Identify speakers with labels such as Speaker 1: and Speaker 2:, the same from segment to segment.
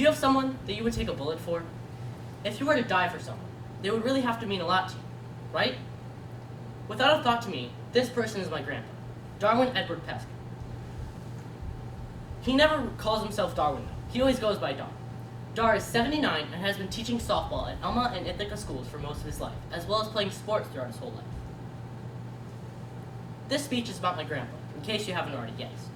Speaker 1: Do you have someone that you would take a bullet for? If you were to die for someone, they would really have to mean a lot to you, right? Without a thought to me, this person is my grandpa, Darwin Edward Peskin. He never calls himself Darwin, though. He always goes by Dar. Dar is 79 and has been teaching softball at Alma and Ithaca schools for most of his life, as well as playing sports throughout his whole life. This speech is about my grandpa, in case you haven't already guessed.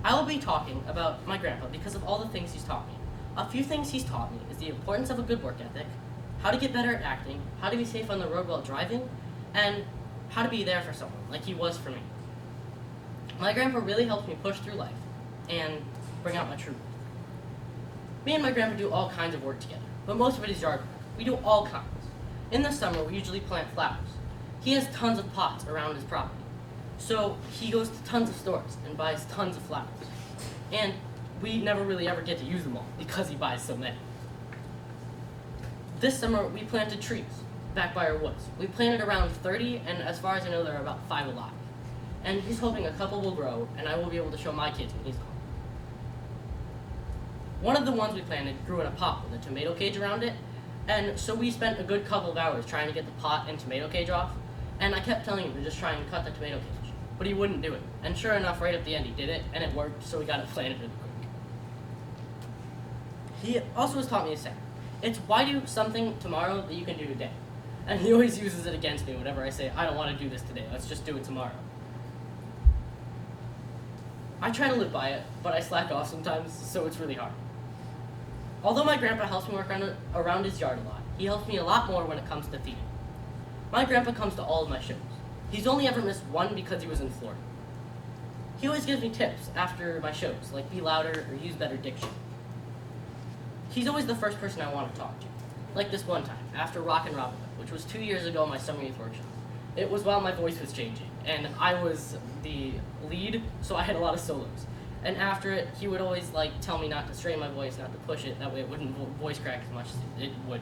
Speaker 1: I will be talking about my grandpa because of all the things he's taught me. A few things he's taught me is the importance of a good work ethic, how to get better at acting, how to be safe on the road while driving, and how to be there for someone, like he was for me. My grandpa really helped me push through life and bring out my true worth. Me and my grandpa do all kinds of work together, but most of it is yard work. We do all kinds. In the summer, we usually plant flowers. He has tons of pots around his property, so he goes to tons of stores and buys tons of flowers. And we never really ever get to use them all because he buys so many. This summer, we planted trees back by our woods. We planted around 30, and as far as I know, there are about 5 alive. And he's hoping a couple will grow, and I will be able to show my kids when he's gone. One of the ones we planted grew in a pot with a tomato cage around it, and so we spent a good couple of hours trying to get the pot and tomato cage off, and I kept telling him to just try and cut the tomato cage, but he wouldn't do it. And sure enough, right at the end he did it, and it worked, so we got it planted really quick. He also has taught me a saying. It's why do something tomorrow that you can do today? And he always uses it against me whenever I say, I don't want to do this today, let's just do it tomorrow. I try to live by it, but I slack off sometimes, so it's really hard. Although my grandpa helps me work around his yard a lot, he helps me a lot more when it comes to feeding. My grandpa comes to all of my shows. He's only ever missed one because he was in Florida. He always gives me tips after my shows, like be louder or use better diction. He's always the first person I want to talk to. Like this one time, after Rockin' Robin Hood, which was 2 years ago in my summer youth workshop. It was while my voice was changing, and I was the lead, so I had a lot of solos. And after it, he would always tell me not to strain my voice, not to push it, that way it wouldn't voice crack as much as it would.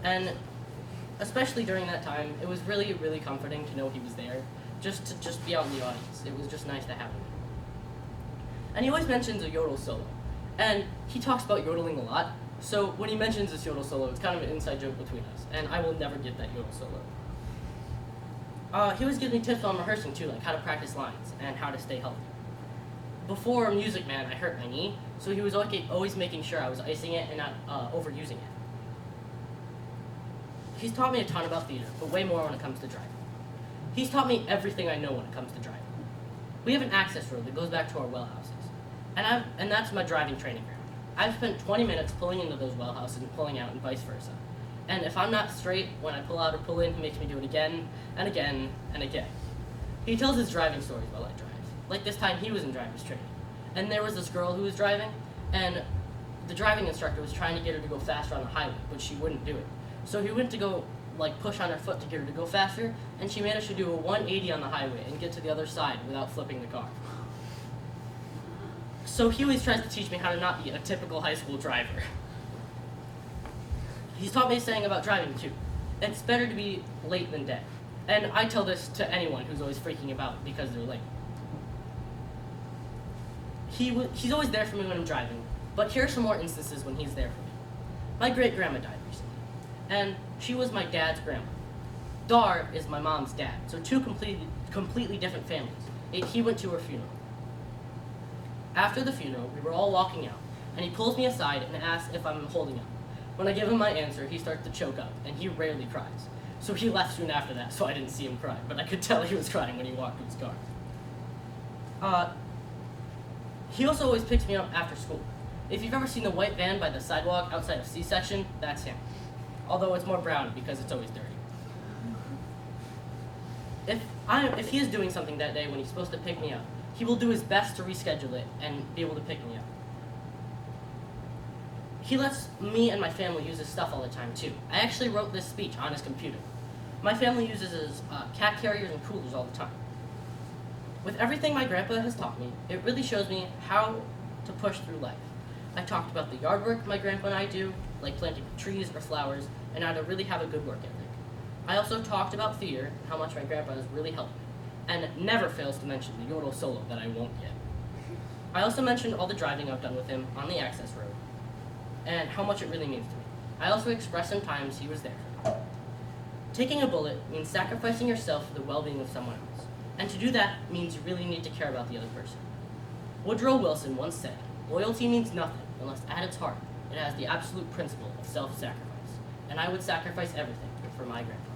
Speaker 1: And especially during that time, it was really, really comforting to know he was there, just to be out in the audience. It was just nice to have him. And he always mentions a yodel solo. And he talks about yodeling a lot, so when he mentions this yodel solo, it's kind of an inside joke between us, and I will never get that yodel solo. He always gives me tips on rehearsing too, like how to practice lines and how to stay healthy. Before Music Man, I hurt my knee, so he was always making sure I was icing it and not overusing it. He's taught me a ton about theater, but way more when it comes to driving. He's taught me everything I know when it comes to driving. We have an access road that goes back to our well houses, and that's my driving training ground. I've spent 20 minutes pulling into those well houses and pulling out and vice versa. And if I'm not straight when I pull out or pull in, he makes me do it again and again and again. He tells his driving stories while I drive. Like this time he was in driver's training, and there was this girl who was driving, and the driving instructor was trying to get her to go faster on the highway, but she wouldn't do it. So he went to go push on her foot to get her to go faster, and she managed to do a 180 on the highway and get to the other side without flipping the car. So he always tries to teach me how to not be a typical high school driver. He's taught me a saying about driving too. It's better to be late than dead. And I tell this to anyone who's always freaking about because they're late. He's always there for me when I'm driving, but here are some more instances when he's there for me. My great-grandma died recently, and she was my dad's grandma. Dar is my mom's dad, so two completely different families. He went to her funeral. After the funeral, we were all walking out, and he pulls me aside and asks if I'm holding up. When I give him my answer, he starts to choke up, and he rarely cries. So he left soon after that, so I didn't see him cry, but I could tell he was crying when he walked to his car. He also always picks me up after school. If you've ever seen the white van by the sidewalk outside of C-section, that's him. Although it's more brown because it's always dirty. If he is doing something that day when he's supposed to pick me up, he will do his best to reschedule it and be able to pick me up. He lets me and my family use his stuff all the time too. I actually wrote this speech on his computer. My family uses his cat carriers and coolers all the time. With everything my grandpa has taught me, it really shows me how to push through life. I talked about the yard work my grandpa and I do, like planting trees or flowers, and how to really have a good work ethic. I also talked about theater and how much my grandpa has really helped me, and never fails to mention the yodel solo that I won't get. I also mentioned all the driving I've done with him on the access road, and how much it really means to me. I also expressed sometimes he was there for me. Taking a bullet means sacrificing yourself for the well-being of someone else, and to do that means you really need to care about the other person. Woodrow Wilson once said, "Loyalty means nothing unless at its heart it has the absolute principle of self-sacrifice," and I would sacrifice everything for my grandpa.